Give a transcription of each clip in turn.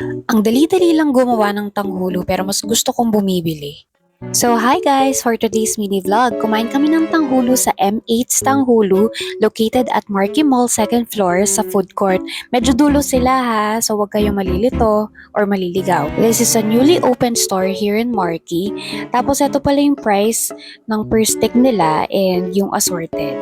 Ang dali-dali lang gumawa ng tanghulo pero mas gusto kong bumibili. So hi guys! For today's mini vlog, kumain kami ng tanghulo sa M8's Tanghulo located at Marquee Mall 2nd floor sa food court. Medyo dulo sila ha, so huwag kayong malilito or maliligaw. This is a newly opened store here in Marquee. Tapos ito pala yung price ng per stick nila and yung assorted.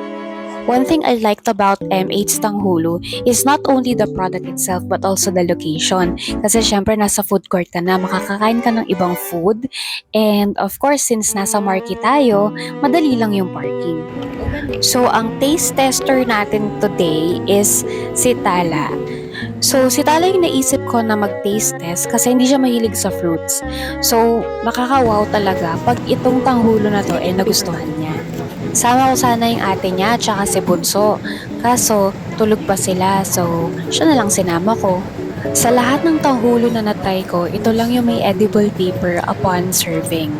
One thing I liked about MH Tanghulo is not only the product itself but also the location. Kasi syempre nasa food court ka na, makakakain ka ng ibang food. And of course, since nasa market tayo, madali lang yung parking. So, ang taste tester natin today is si Tala. So, si Tala yung naisip ko na mag-taste test kasi hindi siya mahilig sa fruits. So, makaka-wow talaga pag itong tanghulo na to nagustuhan niya. Sama ko sana yung ate niya at saka si Bunso. Kaso, tulog pa sila so siya na lang sinama ko. Sa lahat ng tanghulo na natry ko, ito lang yung may edible paper upon serving.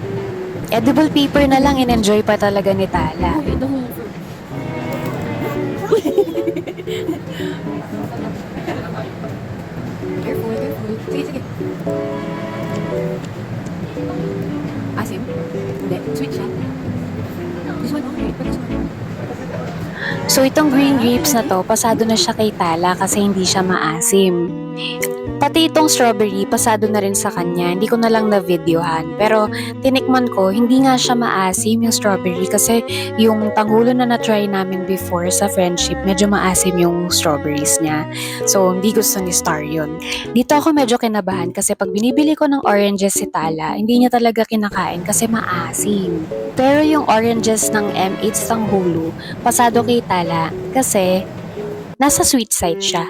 Edible paper na lang in-enjoy pa talaga ni Tala. Careful, careful. Sige, sige. Asim? Hindi. Sweet siya. This one, okay. But this one. So itong green grapes na to, pasado na siya kay Tala kasi hindi siya maasim. Pati itong strawberry, pasado na rin sa kanya. Hindi ko na lang na-videohan. Pero tinikman ko, hindi nga siya maasim yung strawberry kasi yung tanghulo na na-try namin before sa friendship, medyo maasim yung strawberries niya. So, hindi gusto ni Star yun. Dito ako medyo kinabahan kasi pag binibili ko ng oranges si Tala, hindi niya talaga kinakain kasi maasim. Pero yung oranges ng M8 Tanghulo, pasado kay Tala kasi nasa sweet side siya.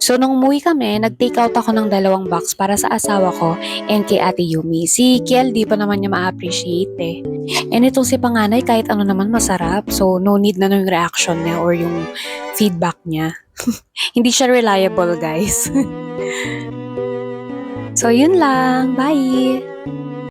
So, nung umuwi kami, nag-take out ako ng 2 box para sa asawa ko and kay Ate Yumi. Si Kiel, di pa naman niya ma-appreciate eh. And itong si Panganay, kahit ano naman masarap. So, no need na yung reaction niya or yung feedback niya. Hindi siya reliable, guys. So, yun lang. Bye!